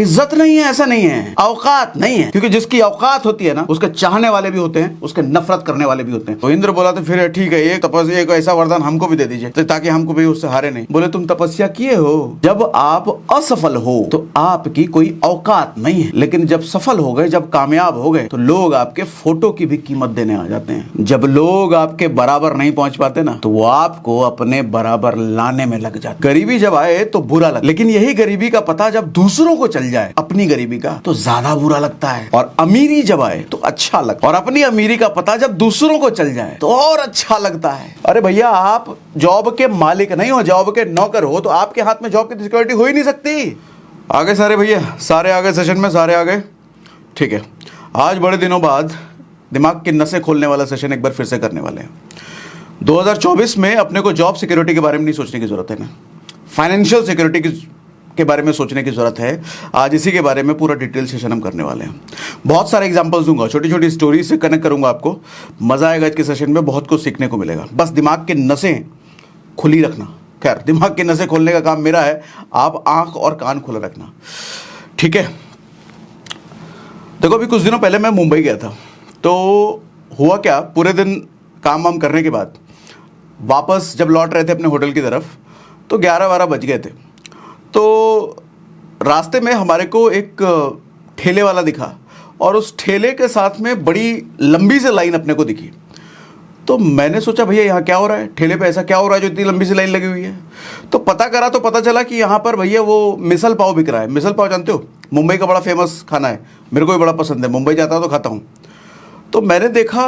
इज्जत नहीं है, ऐसा नहीं है, औकात नहीं है, क्योंकि जिसकी औकात होती है ना, उसके चाहने वाले भी होते हैं, उसके नफरत करने वाले भी होते हैं। तो इंद्र बोला तो फिर ठीक है, एक तपस्या, एक ऐसा वरदान हमको भी दे दीजिए तो ताकि हमको भी उससे हारे नहीं। बोले तुम तपस्या किए हो, जब आप असफल हो तो आपकी कोई औकात नहीं है, लेकिन जब सफल हो गए, जब कामयाब हो गए, तो लोग आपके फोटो की भी कीमत देने आ जाते हैं। जब लोग आपके बराबर नहीं पहुंच पाते ना, तो वो आपको अपने बराबर लाने में लग जाते। गरीबी जब आए तो बुरा लगता, लेकिन यही गरीबी का पता जब दूसरों को चल जाए, अपनी गरीबी का, तो ज्यादा बुरा लगता है। और अमीरी जब आए तो अच्छा लगता है, और अपनी अमीरी का पता जब दूसरों को चल जाए तो और अच्छा लगता है। अरे भैया, आप जॉब के मालिक नहीं हो, जॉब के नौकर हो, तो आपके हाथ में जॉब की सिक्योरिटी हो ही नहीं सकती। आगे सारे भैया, सारे आगे सेशन में, सारे आगे, ठीक है। आज बड़े दिनों बाद दिमाग की नसें खोलने वाला सेशन एक बार फिर से करने वाले हैं। 2024 में अपने को जॉब सिक्योरिटी के बारे में नहीं सोचने की जरूरत है ना, फाइनेंशियल सिक्योरिटी के बारे में सोचने की जरूरत है। आज इसी के बारे में पूरा डिटेल सेशन हम करने वाले हैं। बहुत सारे एग्जांपल्स दूंगा, छोटी छोटी स्टोरी से कनेक्ट करूंगा आपको, मजा आएगा इसके सेशन में, बहुत कुछ सीखने को मिलेगा। बस दिमाग की नसें खुली रखना। खैर, दिमाग की नसें खोलने का काम मेरा है, आप आंख और कान खुला रखना, ठीक है। देखो, अभी कुछ दिनों पहले मैं मुंबई गया था, तो हुआ क्या, पूरे दिन काम वाम करने के बाद वापस जब लौट रहे थे अपने होटल की तरफ, तो 11-12 बज गए थे। तो रास्ते में हमारे को एक ठेले वाला दिखा, और उस ठेले के साथ में बड़ी लंबी सी लाइन अपने को दिखी। तो मैंने सोचा भैया यहाँ क्या हो रहा है, ठेले पे ऐसा क्या हो रहा है जो इतनी लंबी सी लाइन लगी हुई है। तो पता करा तो पता चला कि यहाँ पर भैया वो मिसल पाव बिक रहा है। मिसल पाव जानते हो, मुंबई का बड़ा फेमस खाना है, मेरे को भी बड़ा पसंद है, मुंबई जाता हूँ तो खाता हूँ। तो मैंने देखा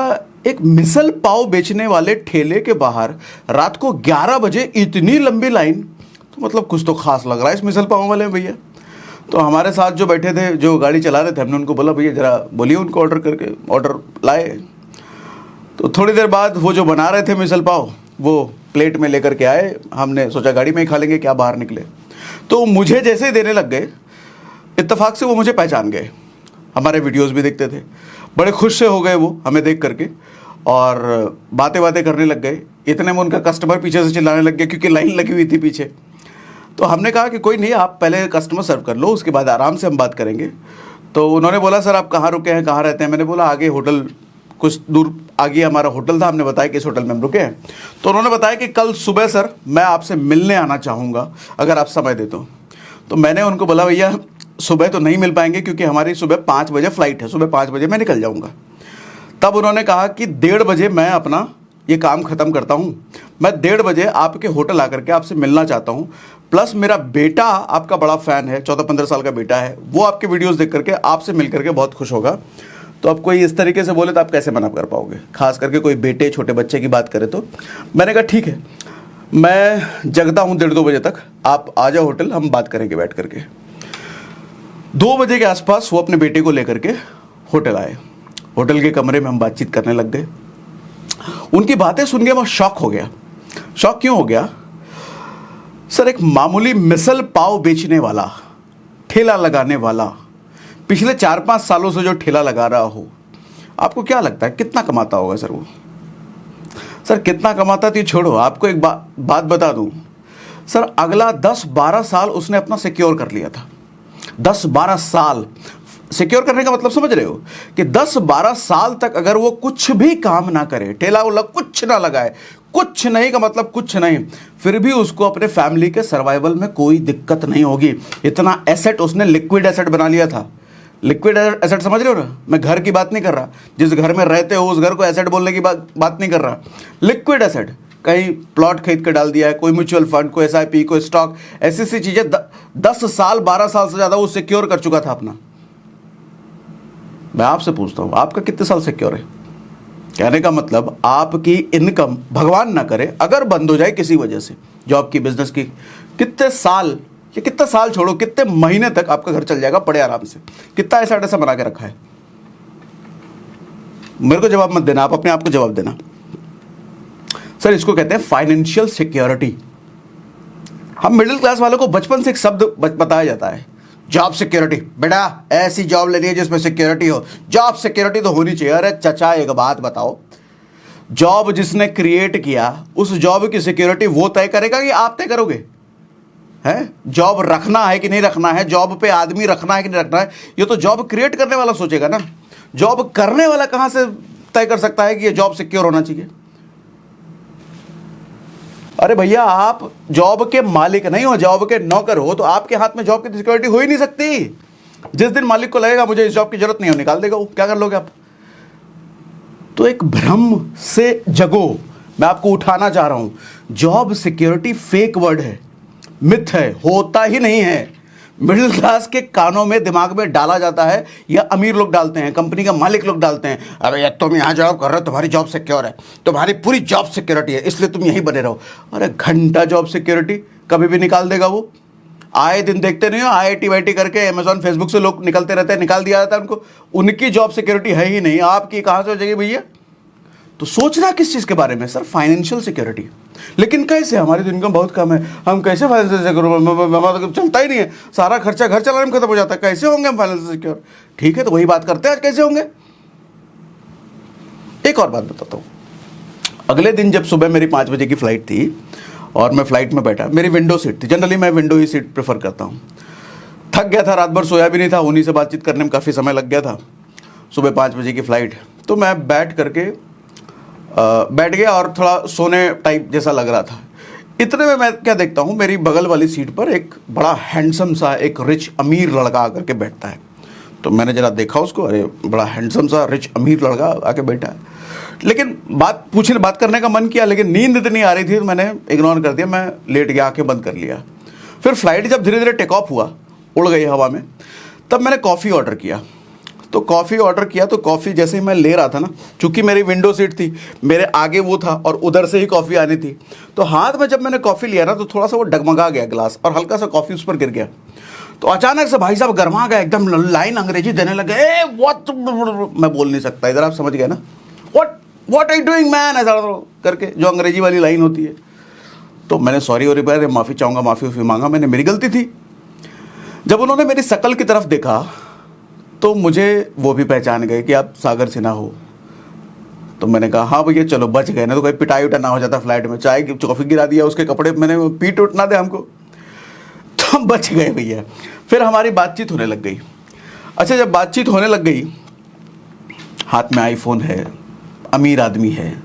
एक मिसल पाव बेचने वाले ठेले के बाहर रात को 11 बजे इतनी लंबी लाइन, तो मतलब कुछ तो खास लग रहा है इस मिसल पाव वाले में भैया। तो हमारे साथ जो बैठे थे, जो गाड़ी चला रहे थे, हमने उनको बोला भैया जरा बोलिए उनको ऑर्डर करके, ऑर्डर लाए। तो थोड़ी देर बाद वो जो बना रहे थे मिसल पाव, वो प्लेट में लेकर के आए। हमने सोचा गाड़ी में ही खा लेंगे, क्या बाहर निकले। तो मुझे जैसे ही देने लग गए, इत्तेफाक से वो मुझे पहचान गए, हमारे वीडियोस भी देखते थे, बड़े खुश से हो गए वो हमें देख करके, और बातें बातें करने लग गए। इतने में उनका कस्टमर पीछे से चिल्लाने लग गया, क्योंकि लाइन लगी हुई थी पीछे। तो हमने कहा कि कोई नहीं, आप पहले कस्टमर सर्व कर लो, उसके बाद आराम से हम बात करेंगे। तो उन्होंने बोला सर आप कहाँ रुके हैं, कहाँ रहते हैं। मैंने बोला आगे होटल, कुछ दूर आगे हमारा होटल था। हमने बताया कि इस होटल में हम रुके हैं। तो उन्होंने बताया कि कल सुबह सर मैं आपसे मिलने आना चाहूँगा, अगर आप समय दे तो मैंने उनको बोला भैया सुबह तो नहीं मिल पाएंगे, क्योंकि हमारी सुबह 5 बजे फ्लाइट है, सुबह 5 बजे मैं निकल जाऊँगा। तब उन्होंने कहा कि 1:30 बजे मैं अपना ये काम ख़त्म करता हूँ, मैं 1:30 बजे आपके होटल आकर के आपसे मिलना चाहता हूँ। प्लस मेरा बेटा आपका बड़ा फ़ैन है, 14-15 साल का बेटा है, वो आपके वीडियोस देख करके आपसे मिल करके बहुत खुश होगा। तो अब कोई इस तरीके से बोले तो आप कैसे मना कर पाओगे, खास करके कोई बेटे छोटे बच्चे की बात करे तो। मैंने कहा ठीक है, मैं जगता हूँ 1:30-2 बजे तक, आप आ जाओ होटल, हम बात करेंगे बैठ करके। 2 बजे के आसपास वो अपने बेटे को लेकर के होटल आए। होटल के कमरे में हम बातचीत करने लग गए। उनकी बातें सुन के मैं शॉक हो गया। शॉक क्यों हो गया सर, एक मामूली मिसल पाव बेचने वाला, ठेला लगाने वाला, पिछले 4-5 सालों से जो ठेला लगा रहा हो, आपको क्या लगता है कितना कमाता होगा सर वो? सर कितना कमाता तो छोड़ो, आपको एक बात बता दूं सर, अगला 10-12 साल उसने अपना सिक्योर कर लिया था। 10-12 साल सिक्योर करने का मतलब समझ रहे हो, कि 10-12 साल तक अगर वो कुछ भी काम ना करे, ठेला उला कुछ ना लगाए, कुछ नहीं का मतलब कुछ नहीं, फिर भी उसको अपने फैमिली के सर्वाइवल में कोई दिक्कत नहीं होगी। इतना एसेट उसने लिक्विड एसेट बना लिया था। लिक्विड एसेट समझ रहे हो ना, मैं घर की बात नहीं कर रहा, जिस घर में रहते हो उस घर को एसेट बोलने की बात नहीं कर रहा। लिक्विड एसेट, कहीं प्लॉट खरीद कर डाल दिया है, कोई म्यूचुअल फंड, कोई SIP, कोई स्टॉक, ऐसी सी चीजें 10 साल 12 साल से ज्यादा वो सिक्योर कर चुका था अपना। मैं आपसे पूछता हूं, आपका कितने साल सिक्योर है? कहने का मतलब आपकी इनकम भगवान ना करे अगर बंद हो जाए किसी वजह से, जॉब की, बिजनेस की, कितने साल, ये कितना साल छोड़ो, कितने महीने तक आपका घर चल जाएगा बड़े आराम से? कितना ऐसा बना के रखा है? मेरे को जवाब मत देना, आप अपने आप को जवाब देना। सर इसको कहते हैं फाइनेंशियल सिक्योरिटी। हम मिडिल क्लास वालों को बचपन से एक शब्द बताया जाता है, जॉब सिक्योरिटी। बेटा ऐसी जॉब लेनी है जिसमें सिक्योरिटी हो, जॉब सिक्योरिटी तो होनी चाहिए। अरे चाचा एक बात बताओ, जॉब जिसने क्रिएट किया उस जॉब की सिक्योरिटी वो तय करेगा कि आप तय करोगे? है? जॉब रखना है कि नहीं रखना है, जॉब पे आदमी रखना है कि नहीं रखना है, ये तो जॉब क्रिएट करने वाला सोचेगा ना। जॉब करने वाला कहां से तय कर सकता है कि ये जॉब सिक्योर होना चाहिए? अरे भैया, आप जॉब के मालिक नहीं हो, जॉब के नौकर हो, तो आपके हाथ में जॉब की सिक्योरिटी हो ही नहीं सकती। जिस दिन मालिक को लगेगा मुझे इस जॉब की जरूरत नहीं है, निकाल देगा वो, क्या कर लोगे आप? तो एक भ्रम से जगो, मैं आपको उठाना चाह रहा हूं। जॉब सिक्योरिटी फेक वर्ड है, मिथ है, होता ही नहीं है। मिडिल क्लास के कानों में, दिमाग में डाला जाता है, या अमीर लोग डालते हैं, कंपनी का मालिक लोग डालते हैं, अरे यार तुम यहाँ जॉब कर रहे हो, तुम्हारी जॉब सिक्योर है, तुम्हारी पूरी जॉब सिक्योरिटी है, इसलिए तुम यहीं बने रहो। अरे घंटा जॉब सिक्योरिटी कभी भी निकाल देगा वो। आए दिन देखते नहीं हो, IIT वाईटी करके अमेजॉन फेसबुक से लोग निकलते रहते हैं, निकाल दिया जाता है उनको। उनकी जॉब सिक्योरिटी है ही नहीं, आपकी कहाँ से हो जाएगी भैया? तो सोचना किस चीज़ के बारे में? Sir financial security. लेकिन कैसे? हमारी तो इनकम बहुत कम है, हम कैसे फाइनेंशियल सिक्योर? हमारा तो चलता ही नहीं है, सारा खर्चा घर चलाने में खत्म हो जाता है, कैसे होंगे हम फाइनेंशियल सिक्योर? ठीक है, तो वही बात करते हैं, आज कैसे होंगे। एक और बात बताता हूँ। अगले दिन जब सुबह मेरी 5 बजे की फ्लाइट थी और मैं फ्लाइट में बैठा, मेरी विंडो सीट थी, जनरली मैं विंडो ही सीट प्रेफर करता हूँ। थक गया था, रात भर सोया भी नहीं था, उन्हीं से बातचीत करने में काफ़ी समय लग गया था। सुबह 5 बजे की फ़्लाइट, तो मैं बैठ गया और थोड़ा सोने टाइप जैसा लग रहा था। इतने में मैं क्या देखता हूँ, मेरी बगल वाली सीट पर एक बड़ा हैंडसम सा, एक रिच अमीर लड़का आकर के बैठता है। तो मैंने जरा देखा उसको, अरे बड़ा हैंडसम सा रिच अमीर लड़का आके बैठा है। लेकिन बात करने का मन किया, लेकिन नींद इतनी आ रही थी तो मैंने इग्नोर कर दिया, मैं लेट गया, आंखें बंद कर लिया। फिर फ्लाइट जब धीरे धीरे टेक ऑफ हुआ, उड़ गई हवा में, तब मैंने कॉफ़ी ऑर्डर किया। तो कॉफ़ी जैसे ही मैं ले रहा था ना, चूंकि मेरी विंडो सीट थी, मेरे आगे वो था और उधर से ही कॉफ़ी आनी थी, तो हाथ में जब मैंने कॉफ़ी लिया ना, तो थोड़ा सा वो डगमगा गया ग्लास और हल्का सा कॉफ़ी उस पर गिर गया। तो अचानक से भाई साहब गर्मा गए, एकदम लाइन अंग्रेजी देने लगे। ए व्हाट, मैं बोल नहीं सकता, इधर आप समझ गए ना, what are you doing man, ऐसा करके जो अंग्रेजी वाली लाइन होती है। तो मैंने सॉरी और रिपेयर, माफ़ी चाहूँगा, माफ़ी मांगा, मैंने, मेरी गलती थी। जब उन्होंने मेरी शक्ल की तरफ देखा तो मुझे वो भी पहचान गए कि आप सागर सिन्हा हो। तो मैंने कहा हाँ भैया चलो बच गए, ना तो कोई पिटाई उटा ना हो जाता फ्लाइट में, चाय की कॉफ़ी गिरा दिया, उसके कपड़े मैंने पीट उठ ना दे हमको, तो हम बच गए भैया। फिर हमारी बातचीत होने लग गई। अच्छा, जब बातचीत होने लग गई, हाथ में आईफोन है, अमीर आदमी है,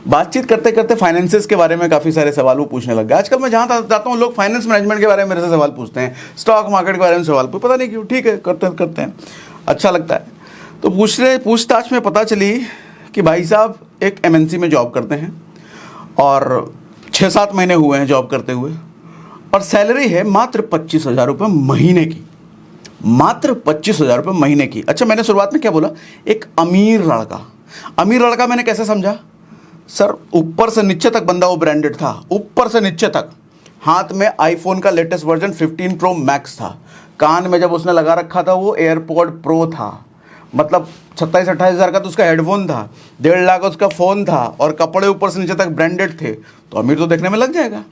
बातचीत करते करते फाइनेंसेस के बारे में काफ़ी सारे सवाल वो पूछने लग गए। आजकल मैं जहाँ जाता हूँ लोग फाइनेंस मैनेजमेंट के बारे में मेरे से सवाल पूछते हैं, स्टॉक मार्केट के बारे में सवाल पता नहीं क्यों, ठीक है करते हैं, अच्छा लगता है। तो पूछताछ में पता चली कि भाई साहब एक MNC में जॉब करते हैं और 6-7 महीने हुए हैं जॉब करते हुए, और सैलरी है मात्र 25,000 रुपये महीने की, मात्र 25,000 रुपये महीने की। अच्छा, मैंने शुरुआत में क्या बोला, एक अमीर लड़का मैंने कैसे समझा? सर ऊपर से नीचे तक बंदा वो ब्रांडेड था, ऊपर से नीचे तक। हाथ में आईफोन का लेटेस्ट वर्जन 15 प्रो मैक्स था, कान में जब उसने लगा रखा था वो एयरपॉड प्रो था, मतलब 27-28 हज़ार का तो उसका हेडफोन था, 1.5 लाख का उसका फ़ोन था, और कपड़े ऊपर से नीचे तक ब्रांडेड थे। तो अमीर तो देखने में लग जाएगा,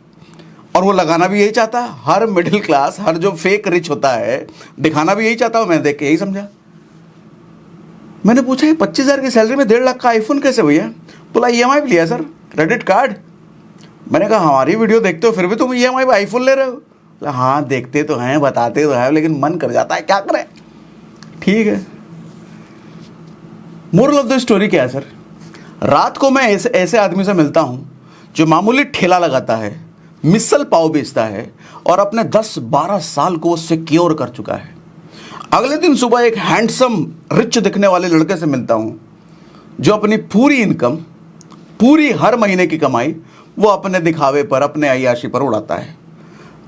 और वो लगाना भी यही चाहता है। हर मिडिल क्लास, हर जो फेक रिच होता है, दिखाना भी यही चाहता हूँ। मैं देख के यही समझा। मैंने पूछा 25,000 की सैलरी में 1.5 लाख का आईफोन कैसे भैया? बोला EMI भी लिया सर, क्रेडिट कार्ड। मैंने कहा हमारी वीडियो देखते हो फिर भी तुम EMI पे आईफोन ले रहे हो? बोला हाँ देखते तो हैं, बताते तो हैं, लेकिन मन कर जाता है, क्या करें। ठीक है, मोरल ऑफ द स्टोरी क्या है सर? रात को मैं ऐसे आदमी से मिलता हूं जो मामूली ठेला लगाता है, मिसल पाव बेचता है, और अपने 10-12 साल को सिक्योर कर चुका है। अगले दिन सुबह एक हैंडसम रिच दिखने वाले लड़के से मिलता हूं जो अपनी पूरी इनकम, पूरी हर महीने की कमाई वो अपने दिखावे पर, अपने अय्याशी पर उड़ाता है।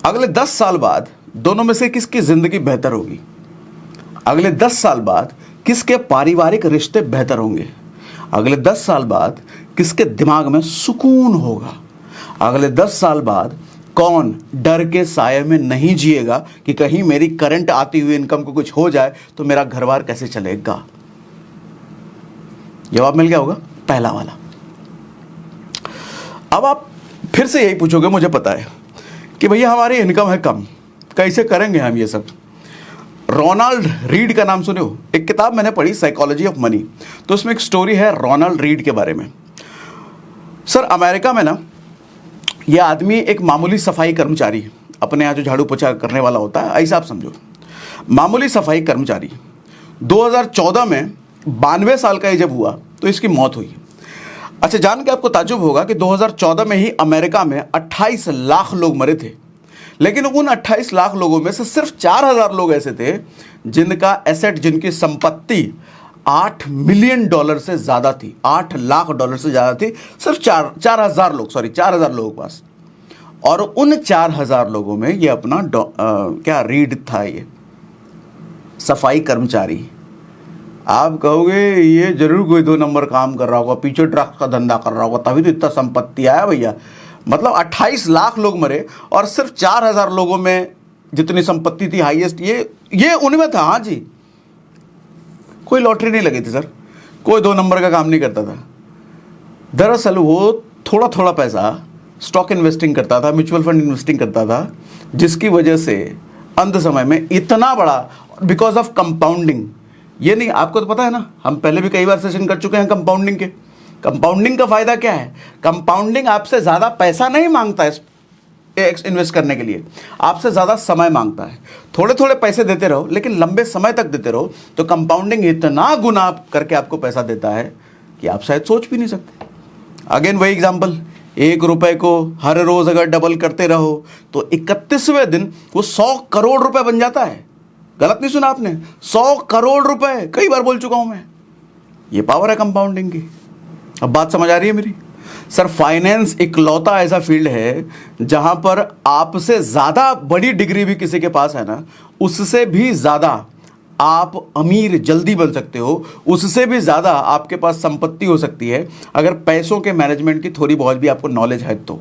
अगले 10 साल बाद दोनों में से किसकी जिंदगी बेहतर होगी? अगले 10 साल बाद किसके पारिवारिक रिश्ते बेहतर होंगे? अगले 10 साल बाद किसके दिमाग में सुकून होगा? अगले 10 साल बाद कौन डर के साये में नहीं जिएगा कि कहीं मेरी करंट आती हुई इनकम को कुछ हो जाए तो मेरा घरबार कैसे चलेगा? जवाब मिल गया होगा, पहला वाला। अब आप फिर से यही पूछोगे, मुझे पता है कि भैया हमारी इनकम है कम, कैसे करेंगे हम ये सब? रोनाल्ड रीड का नाम सुने हो? एक किताब मैंने पढ़ी, साइकोलॉजी ऑफ मनी, तो उसमें एक स्टोरी है रोनाल्ड रीड के बारे में। सर अमेरिका में ना, यह आदमी एक मामूली सफाई कर्मचारी, अपने यहाँ जो झाड़ू पोछा करने वाला होता है, ऐसा आप समझो। मामूली सफाई कर्मचारी 2014 में 92 साल का ये जब हुआ तो इसकी मौत हुई। अच्छा, जान के आपको ताज्जुब होगा कि 2014 में ही अमेरिका में 28 लाख लोग मरे थे, लेकिन उन 28 लाख लोगों में से सिर्फ 4000 लोग ऐसे थे जिनका एसेट, जिनकी संपत्ति $8 मिलियन से ज्यादा थी, $8 लाख से ज्यादा थी। सिर्फ 4000 लोगों के पास। और उन 4000 लोगों में ये अपना क्या रीड था, ये सफाई कर्मचारी। आप कहोगे ये जरूर कोई 2 नंबर काम कर रहा होगा, पीछे ड्रग्स का धंधा कर रहा होगा, तभी तो इतना संपत्ति आया भैया। मतलब 28 लाख लोग मरे और सिर्फ 4000 लोगों में जितनी संपत्ति थी हाईएस्ट, ये उनमें था। हाँ जी, कोई लॉटरी नहीं लगी थी सर, कोई 2 नंबर का काम नहीं करता था। दरअसल वो थोड़ा थोड़ा पैसा स्टॉक इन्वेस्टिंग करता था, म्यूचुअल फंड इन्वेस्टिंग करता था, जिसकी वजह से अंत समय में इतना बड़ा, बिकॉज ऑफ कंपाउंडिंग। ये नहीं, आपको तो पता है ना, हम पहले भी कई बार सेशन कर चुके हैं कंपाउंडिंग के। कंपाउंडिंग का फायदा क्या है? कंपाउंडिंग आपसे ज्यादा पैसा नहीं मांगता है इन्वेस्ट करने के लिए, आपसे ज्यादा समय मांगता है। थोड़े थोड़े पैसे देते रहो, लेकिन लंबे समय तक देते रहो, तो कंपाउंडिंग इतना गुना करके आपको पैसा देता है कि आप शायद सोच भी नहीं सकते। अगेन वही एग्जाम्पल, 1 रुपए को हर रोज अगर डबल करते रहो तो 31वें दिन वो 100 करोड़ रुपए बन जाता है। गलत नहीं सुना आपने, 100 करोड़ रुपए, कई बार बोल चुका हूं मैं। ये पावर है कंपाउंडिंग की। अब बात समझ आ रही है मेरी? सर, फाइनेंस इकलौता ऐसा फील्ड है जहां पर आपसे ज्यादा बड़ी डिग्री भी किसी के पास है ना, उससे भी ज्यादा आप अमीर जल्दी बन सकते हो, उससे भी ज्यादा आपके पास संपत्ति हो सकती है अगर पैसों के मैनेजमेंट की थोड़ी बहुत भी आपको नॉलेज है तो।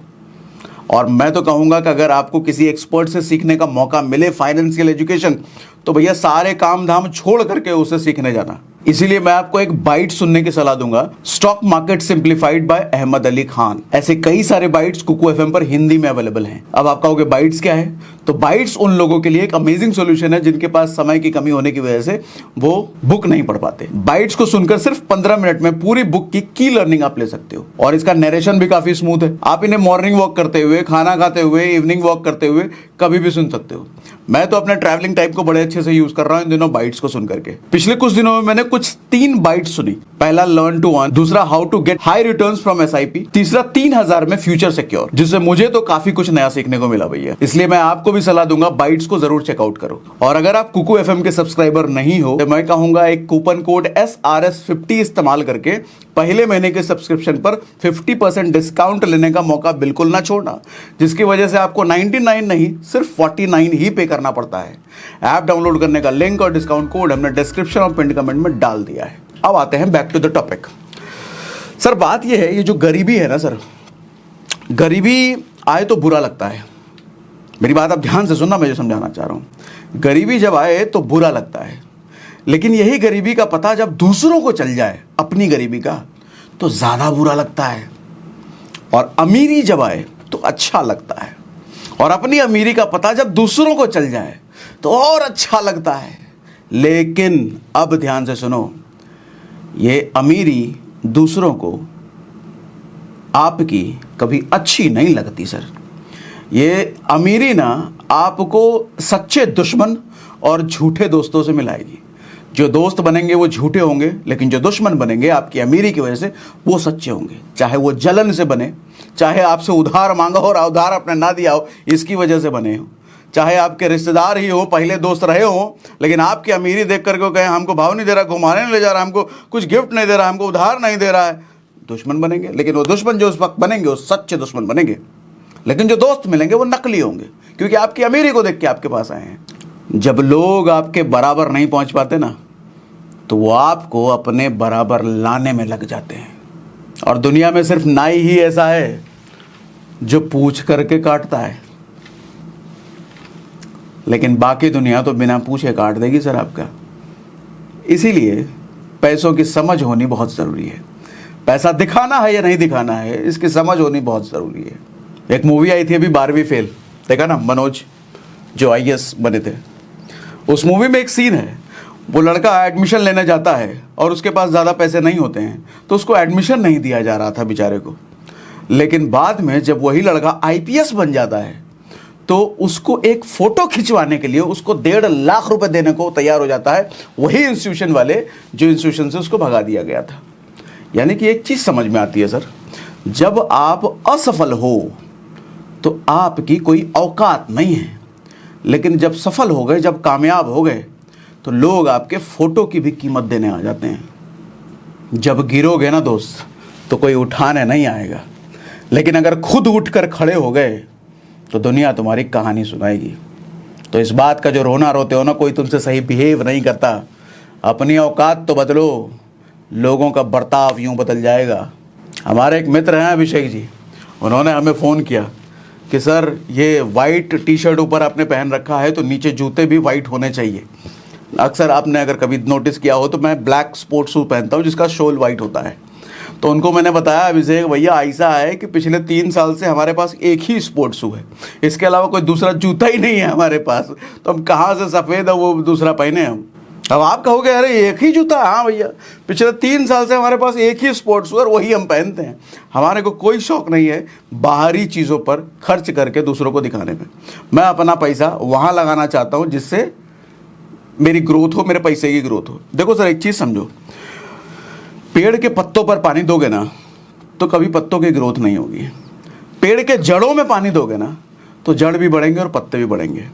और मैं तो कहूंगा कि अगर आपको किसी एक्सपर्ट से सीखने का मौका मिले फाइनेंशियल एजुकेशन, तो भैया सारे काम धाम छोड़ करके उसे सीखने जाना। इसीलिए मैं आपको एक बाइट सुनने की सलाह दूंगा, stock market simplified by Ahmed Ali Khan. ऐसे कई सारे बाइट्स कुकू एफएम पर हिंदी में अवेलेबल हैं। अब आप कहोगे बाइट्स क्या है? तो बाइट्स उन लोगों के लिए एक अमेजिंग सॉल्यूशन है जिनके पास समय की कमी होने की वजह से वो बुक नहीं पढ़ पाते। बाइट्स को सुनकर सिर्फ 15 मिनट में पूरी बुक की लर्निंग आप ले सकते हो, और इसका नरेशन भी काफी स्मूथ है। आप इन्हें मॉर्निंग वॉक करते हुए, खाना खाते हुए, इवनिंग वॉक करते हुए कभी भी सुन सकते हो। मैं तो अपने ट्रैवलिंग टाइम को बड़े अच्छे से यूज कर रहा हूं इन दिनों बाइट्स को सुन करके। पिछले कुछ दिनों में मैंने कुछ 3 बाइट्स सुनी। पहला लर्न टू अर्न, दूसरा how to get high returns from SIP, तीसरा 3000 में फ्यूचर सिक्योर, जिससे मुझे तो काफी कुछ नया सीखने को मिला भैया। इसलिए मैं आपको भी सलाह दूंगा, बाइट्स को जरूर चेकआउट करो। और अगर आप कुकू एफएम के सब्सक्राइबर नहीं हो तो मैं कहूंगा एक कूपन कोड SRS50 इस्तेमाल करके पहले महीने के सब्सक्रिप्शन पर 50% डिस्काउंट लेने का मौका बिल्कुल ना छोड़ना, जिसकी वजह से आपको 99 नहीं सिर्फ 49 ही पे करना पड़ता है। ऐप डाउनलोड करने का लिंक और डिस्काउंट कोड हमने डिस्क्रिप्शन और पिन कमेंट में डाल दिया है। अब आते हैं back to the topic. Sir, बात यह है, ये जो गरीबी है ना सर, गरीबी आए तो बुरा लगता है। मेरी बात आप ध्यान से सुनना, मैं जो समझाना चाह रहा हूं। गरीबी जब आए तो बुरा लगता है, लेकिन यही गरीबी का पता जब दूसरों को चल जाए, अपनी गरीबी का, तो ज्यादा बुरा लगता है। और अमीरी जब आए तो अच्छा लगता है, और अपनी अमीरी का पता जब दूसरों को चल जाए तो और अच्छा लगता है। लेकिन अब ध्यान से सुनो, ये अमीरी दूसरों को आपकी कभी अच्छी नहीं लगती सर। ये अमीरी ना आपको सच्चे दुश्मन और झूठे दोस्तों से मिलाएगी। जो दोस्त बनेंगे वो झूठे होंगे, लेकिन जो दुश्मन बनेंगे आपकी अमीरी की वजह से वो सच्चे होंगे। चाहे वो जलन से बने, चाहे आपसे उधार मांगा हो और उधार आपने ना दिया हो इसकी वजह से बने हो, चाहे आपके रिश्तेदार ही हो, पहले दोस्त रहे हो, लेकिन आपकी अमीरी देख करके कहे हमको भाव नहीं दे रहा, घुमाने नहीं ले जा रहा, हमको कुछ गिफ्ट नहीं दे रहा, हमको उधार नहीं दे रहा है, दुश्मन बनेंगे। लेकिन वो दुश्मन जो उस वक्त बनेंगे वो सच्चे दुश्मन बनेंगे, लेकिन जो दोस्त मिलेंगे वो नकली होंगे, क्योंकि आपकी अमीरी को देख के आपके पास आए हैं। जब लोग आपके बराबर नहीं पहुंच पाते ना, तो वो आपको अपने बराबर लाने में लग जाते हैं। और दुनिया में सिर्फ नाई ही ऐसा है जो पूछ करके काटता है, लेकिन बाकी दुनिया तो बिना पूछे काट देगी सर आपका। इसीलिए पैसों की समझ होनी बहुत ज़रूरी है। पैसा दिखाना है या नहीं दिखाना है, इसकी समझ होनी बहुत ज़रूरी है। एक मूवी आई थी अभी 12वीं फेल, देखा ना, मनोज जो IAS बने थे। उस मूवी में एक सीन है, वो लड़का एडमिशन लेने जाता है और उसके पास ज़्यादा पैसे नहीं होते हैं, तो उसको एडमिशन नहीं दिया जा रहा था बेचारे को। लेकिन बाद में जब वही लड़का IPS बन जाता है तो उसको एक फोटो खिंचवाने के लिए उसको 1.5 लाख रुपए देने को तैयार हो जाता है वही इंस्टीट्यूशन वाले जो इंस्टीट्यूशन से उसको भगा दिया गया था। यानी कि एक चीज समझ में आती है सर, जब आप असफल हो तो आपकी कोई औकात नहीं है, लेकिन जब सफल हो गए, जब कामयाब हो गए, तो लोग आपके फोटो की भी कीमत देने आ जाते हैं। जब गिरोगे ना दोस्त तो कोई उठाने नहीं आएगा, लेकिन अगर खुद उठकर खड़े हो गए तो दुनिया तुम्हारी कहानी सुनाएगी। तो इस बात का जो रोना रोते हो ना, कोई तुमसे सही बिहेव नहीं करता, अपनी औकात तो बदलो, लोगों का बर्ताव यूं बदल जाएगा। हमारे एक मित्र हैं अभिषेक जी, उन्होंने हमें फ़ोन किया कि सर ये वाइट टी शर्ट ऊपर आपने पहन रखा है तो नीचे जूते भी वाइट होने चाहिए। अक्सर आपने अगर कभी नोटिस किया हो तो मैं ब्लैक स्पोर्ट्स शू पहनता हूँ जिसका शोल वाइट होता है। तो उनको मैंने बताया, अभिषेक भैया ऐसा है कि पिछले 3 साल से हमारे पास एक ही स्पोर्ट्स शू है, इसके अलावा कोई दूसरा जूता ही नहीं है हमारे पास, तो हम कहाँ से सफ़ेद है वो दूसरा पहने हम। अब आप कहोगे अरे एक ही जूता? हाँ भैया, पिछले 3 साल से हमारे पास एक ही स्पोर्ट्स शू है और वही हम पहनते हैं। हमारे को कोई शौक नहीं है बाहरी चीज़ों पर खर्च करके दूसरों को दिखाने में। मैं अपना पैसा वहाँ लगाना चाहता हूँ जिससे मेरी ग्रोथ हो, मेरे पैसे की ग्रोथ हो। देखो सर एक चीज़ समझो, पेड़ के पत्तों पर पानी दोगे ना तो कभी पत्तों की ग्रोथ नहीं होगी। पेड़ के जड़ों में पानी दोगे ना तो जड़ भी बढ़ेंगे और पत्ते भी बढ़ेंगे।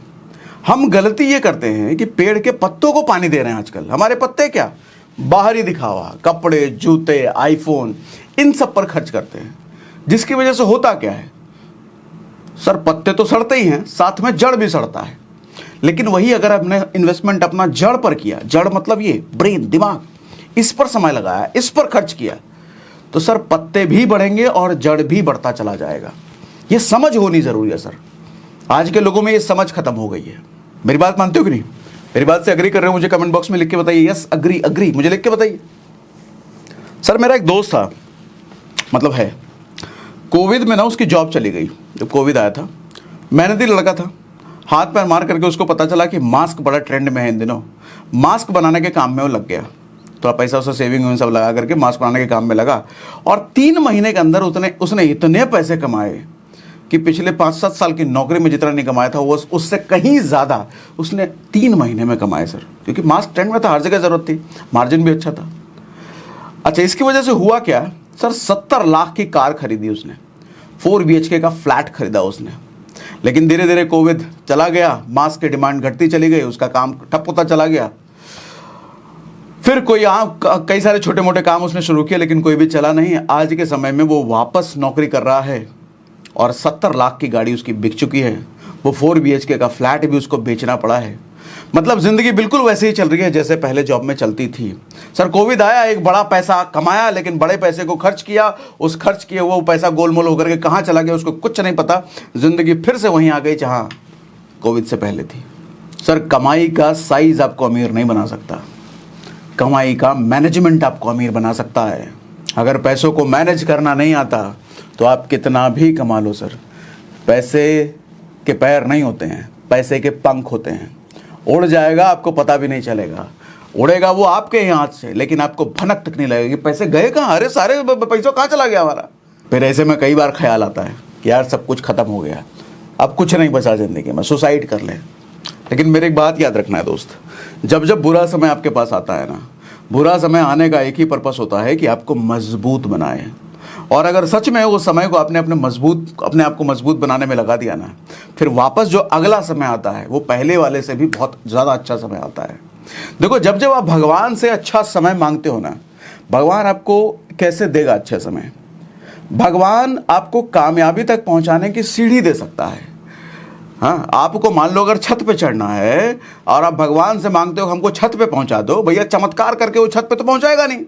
हम गलती ये करते हैं कि पेड़ के पत्तों को पानी दे रहे हैं आजकल। हमारे पत्ते क्या, बाहरी दिखावा, कपड़े, जूते, आईफोन, इन सब पर खर्च करते हैं, जिसकी वजह से होता क्या है सर, पत्ते तो सड़ते ही हैं, साथ में जड़ भी सड़ता है। लेकिन वही अगर आपने इन्वेस्टमेंट अपना जड़ पर किया, जड़ मतलब ये ब्रेन, दिमाग, इस पर समय लगाया, इस पर खर्च किया, तो सर पत्ते भी बढ़ेंगे और जड़ भी बढ़ता चला जाएगा। ये समझ होनी जरूरी है सर। आज के लोगों में ये समझ खत्म हो गई है। मेरी बात मानते हो कि नहीं? मेरी बात से अग्री कर रहे हो? मुझे कमेंट बॉक्स में लिख के बताइए, यस अग्री, अग्री, मुझे लिख के बताइए। सर मेरा एक दोस्त था, मतलब है, कोविड में ना उसकी जॉब चली गई। जब कोविड आया था, मेहनती लड़का था, हाथ पैर मार करके उसको पता चला कि मास्क बड़ा ट्रेंड में है इन दिनों, मास्क बनाने के काम में वो लग गया। थोड़ा पैसा उससे सेविंग सब लगा करके मास्क बनाने के काम में लगा, और 3 महीने के अंदर उसने इतने पैसे कमाए कि पिछले 5-7 साल की नौकरी में जितना नहीं कमाया था वो उससे कहीं ज़्यादा उसने 3 महीने में कमाए सर। क्योंकि मास्क ट्रेंड में था, हर जगह ज़रूरत थी, मार्जिन भी अच्छा था। अच्छा, इसकी वजह से हुआ क्या सर, 70 लाख की कार खरीदी उसने, 4 BHK का फ्लैट खरीदा उसने। लेकिन धीरे धीरे कोविड चला गया, मास्क की डिमांड घटती चली गई, उसका काम ठप होता चला गया। फिर कई सारे छोटे मोटे काम उसने शुरू किए, लेकिन कोई भी चला नहीं। आज के समय में वो वापस नौकरी कर रहा है और 70 लाख की गाड़ी उसकी बिक चुकी है। वो 4 BHK का फ्लैट भी उसको बेचना पड़ा है। मतलब ज़िंदगी बिल्कुल वैसे ही चल रही है जैसे पहले जॉब में चलती थी। सर कोविड आया, एक बड़ा पैसा कमाया, लेकिन बड़े पैसे को खर्च किया, उस खर्च किए वो पैसा गोलमोल होकर के कहाँ चला गया उसको कुछ नहीं पता। ज़िंदगी फिर से वहीं आ गई जहाँ कोविड से पहले थी। सर कमाई का साइज आपको अमीर नहीं बना सकता, कमाई का मैनेजमेंट आपको अमीर बना सकता है। अगर पैसों को मैनेज करना नहीं आता तो आप कितना भी कमा लो सर, पैसे के पैर नहीं होते हैं, पैसे के पंख होते हैं। उड़ जाएगा, आपको पता भी नहीं चलेगा, उड़ेगा वो आपके ही हाथ से, लेकिन आपको भनक तक नहीं लगेगी पैसे गए कहाँ, अरे सारे पैसों कहाँ चला गया हमारा। फिर ऐसे में कई बार ख्याल आता है कि यार सब कुछ खत्म हो गया, अब कुछ नहीं बचा ज़िंदगी में, सुसाइड कर ले। लेकिन मेरी एक बात याद रखना है दोस्त, जब जब बुरा समय आपके पास आता है ना, बुरा समय आने का एक ही पर्पस होता है कि आपको मजबूत बनाए। और अगर सच में वो समय को अपने आप को मजबूत बनाने में लगा दिया ना, फिर वापस जो अगला समय आता है वो पहले वाले से भी बहुत ज़्यादा अच्छा समय आता है। देखो जब जब आप भगवान से अच्छा समय मांगते हो ना, भगवान आपको कैसे देगा अच्छा समय? भगवान आपको कामयाबी तक पहुंचाने की सीढ़ी दे सकता है। हाँ, आपको मान लो अगर छत पे चढ़ना है और आप भगवान से मांगते हो हमको छत पे पहुंचा दो, भैया चमत्कार करके वो छत पे तो पहुंचाएगा नहीं,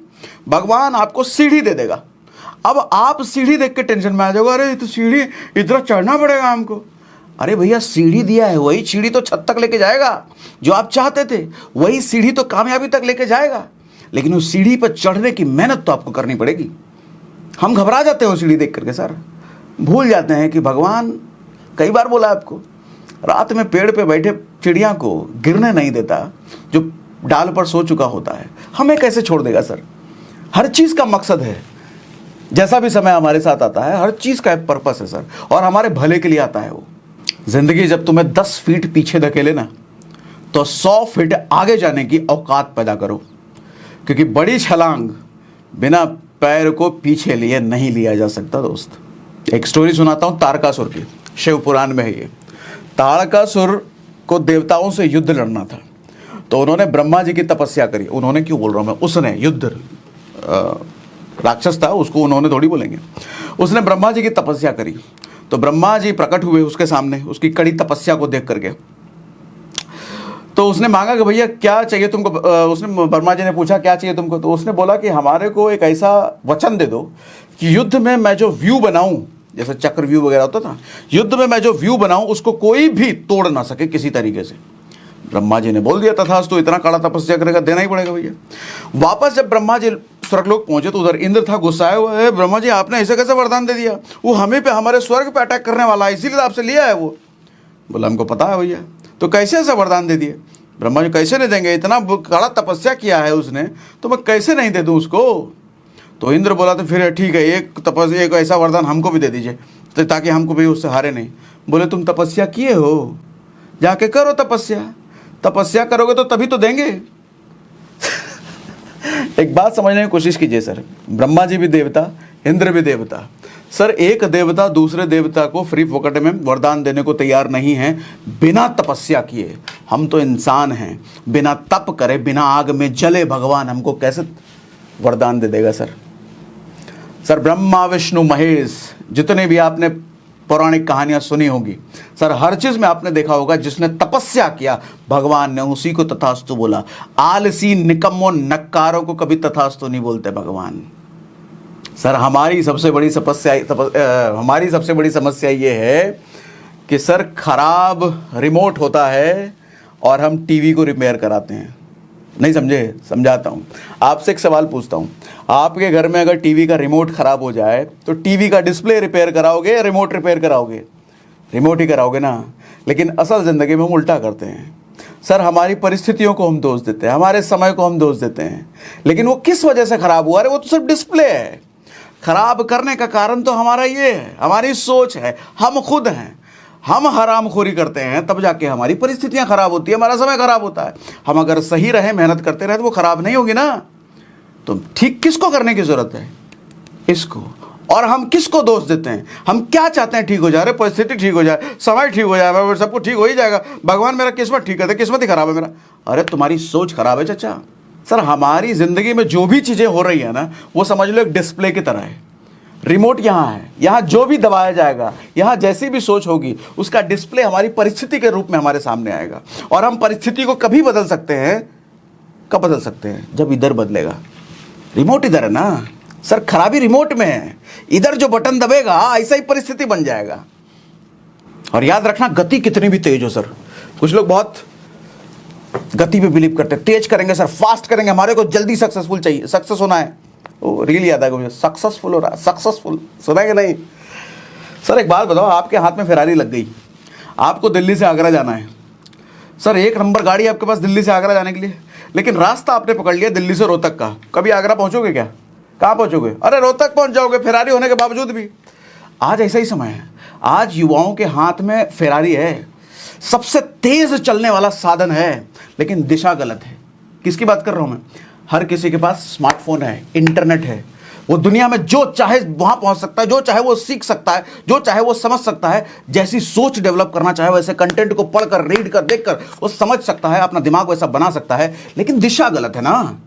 भगवान आपको सीढ़ी दे देगा। अब आप सीढ़ी देख के टेंशन में आ जाओगे, अरे तो सीढ़ी इतना चढ़ना पड़ेगा हमको। अरे भैया सीढ़ी दिया है, वही सीढ़ी तो छत तक लेके जाएगा, जो आप चाहते थे वही सीढ़ी तो कामयाबी तक लेके जाएगा। लेकिन उस सीढ़ी पर चढ़ने की मेहनत तो आपको करनी पड़ेगी। हम घबरा जाते हैं वो सीढ़ी देख करके सर, भूल जाते हैं कि भगवान, कई बार बोला आपको, रात में पेड़ पे बैठे चिड़िया को गिरने नहीं देता जो डाल पर सो चुका होता है। हमें कैसे छोड़ देगा सर? हर चीज़ का मकसद है। जैसा भी समय हमारे साथ आता है हर चीज़ का एक पर्पस है सर, और हमारे भले के लिए आता है वो। जिंदगी जब तुम्हें 10 फीट पीछे धकेले ना, तो 100 फीट आगे जाने की औकात पैदा करो, क्योंकि बड़ी छलांग बिना पैर को पीछे लिए नहीं लिया जा सकता दोस्त। एक स्टोरी सुनाता हूं तारकासुर की, शिव पुराण में है ये। तारकासुर को देवताओं से युद्ध लड़ना था, तो उन्होंने ब्रह्मा जी की तपस्या करी। उन्होंने क्यों बोल रहा हूं मैं, उसने, युद्ध राक्षस था, उसको उन्होंने थोड़ी बोलेंगे। उसने ब्रह्मा जी की तपस्या करी, तो ब्रह्मा जी प्रकट हुए उसके सामने, उसकी कड़ी तपस्या को देख करके। तो उसने मांगा कि भैया क्या चाहिए तुमको। उसने, ब्रह्मा जी ने पूछा क्या चाहिए तुमको, तो उसने बोला कि हमारे को एक ऐसा वचन दे दो कि युद्ध में मैं जो व्यू बनाऊं, जैसे चक्र व्यू वगैरह होता था, युद्ध में मैं जो व्यू बनाऊं उसको कोई भी तोड़ ना सके किसी तरीके से। ब्रह्मा जी ने बोल दिया तथास्तु, इतना कड़ा तपस्या करेगा, देना ही पड़ेगा भैया। वापस जब ब्रह्मा जी स्वर्गलोक पहुंचे तो उधर इंद्र था, गुस्साया हुआ है, ब्रह्मा जी आपने ऐसे कैसे वरदान दे दिया, वो हमें पे, हमारे स्वर्ग पे अटैक करने वाला है, इसीलिए आपसे लिया है वो। बोला हमको पता है भैया, तो कैसे ऐसा वरदान दे दिए। ब्रह्मा जी कैसे नहीं देंगे, इतना कड़ा तपस्या किया है उसने, तो मैं कैसे नहीं दे दूं उसको। तो इंद्र बोला तो फिर ठीक है, एक ऐसा वरदान हमको भी दे दीजिए, तो ताकि हमको भी उससे हारे नहीं। बोले तुम तपस्या किए हो, जाके करो तपस्या, तपस्या करोगे तो तभी तो देंगे। एक बात समझने की कोशिश कीजिए सर, ब्रह्मा जी भी देवता, इंद्र भी देवता। सर एक देवता दूसरे देवता को फ्री फोकट में वरदान देने को तैयार नहीं है बिना तपस्या किए। हम तो इंसान हैं, बिना तप करे, बिना आग में जले भगवान हमको कैसे वरदान दे देगा सर। सर ब्रह्मा विष्णु महेश, जितने भी आपने पौराणिक कहानियां सुनी होगी सर, हर चीज में आपने देखा होगा जिसने तपस्या किया भगवान ने उसी को तथास्तु बोला। आलसी निकम्मों नक्कारों को कभी तथास्तु नहीं बोलते भगवान। सर हमारी सबसे बड़ी समस्या ये है कि सर खराब रिमोट होता है और हम टीवी को रिपेयर कराते हैं। नहीं समझे, समझाता हूँ। आपसे एक सवाल पूछता हूँ, आपके घर में अगर टीवी का रिमोट खराब हो जाए तो टीवी का डिस्प्ले रिपेयर कराओगे या रिमोट रिपेयर कराओगे? रिमोट ही कराओगे ना। लेकिन असल ज़िंदगी में हम उल्टा करते हैं सर, हमारी परिस्थितियों को हम दोष देते हैं, हमारे समय को हम दोष देते हैं, लेकिन वो किस वजह से खराब हुआ? अरे वो तो सिर्फ डिस्प्ले है। खराब करने का कारण तो हमारा ये है, हमारी सोच है, हम खुद हैं। हम हरामखोरी करते हैं तब जाके हमारी परिस्थितियां खराब होती है, हमारा समय खराब होता है। हम अगर सही रहे, मेहनत करते रहे तो वो खराब नहीं होगी ना। तो ठीक किसको करने की जरूरत है? इसको। और हम किसको दोष देते हैं? हम क्या चाहते हैं ठीक हो जाए, परिस्थिति ठीक हो जाए, समय ठीक हो जाए, सब कुछ ठीक हो ही जाएगा, भगवान मेरा किस्मत ठीक कर दे, किस्मत ही खराब है मेरा। अरे तुम्हारी सोच खराब है चाचा। सर हमारी जिंदगी में जो भी चीजें हो रही है ना, वो समझ लो एक डिस्प्ले की तरह है। रिमोट यहाँ है, यहाँ जो भी दबाया जाएगा, यहाँ जैसी भी सोच होगी, उसका डिस्प्ले हमारी परिस्थिति के रूप में हमारे सामने आएगा। और हम परिस्थिति को कभी बदल सकते हैं, कब बदल सकते हैं? जब इधर बदलेगा। रिमोट इधर है ना सर, खराबी रिमोट में है। इधर जो बटन दबेगा ऐसा ही परिस्थिति बन जाएगा। और याद रखना, गति कितनी भी तेज हो सर, कुछ लोग बहुत गति पे बिलीव करते हैं, तेज करेंगे सर, फास्ट करेंगे, हमारे को जल्दी सक्सेसफुल चाहिए, सक्सेस होना है। वो रील याद आएगा मुझे, सक्सेसफुल हो रहा, सक्सेसफुल सुना है कि नहीं? सर एक बात बताओ, आपके हाथ में फेरारी लग गई, आपको दिल्ली से आगरा जाना है सर, एक नंबर गाड़ी आपके पास दिल्ली से आगरा जाने के लिए, लेकिन रास्ता आपने पकड़ लिया दिल्ली से रोहतक का। कभी आगरा पहुंचोगे क्या? कहाँ पहुंचोगे? अरे रोहतक पहुंच जाओगे, फेरारी होने के बावजूद भी। आज ऐसा ही समय है, आज युवाओं के हाथ में फेरारी है, सबसे तेज चलने वाला साधन है, लेकिन दिशा गलत है। किसकी बात कर रहा हूं मैं? हर किसी के पास स्मार्टफोन है, इंटरनेट है, वो दुनिया में जो चाहे वहां पहुंच सकता है, जो चाहे वो सीख सकता है, जो चाहे वो समझ सकता है, जैसी सोच डेवलप करना चाहे वैसे कंटेंट को पढ़कर, रीड कर, देखकर वो समझ सकता है, अपना दिमाग वैसा बना सकता है, लेकिन दिशा गलत है ना।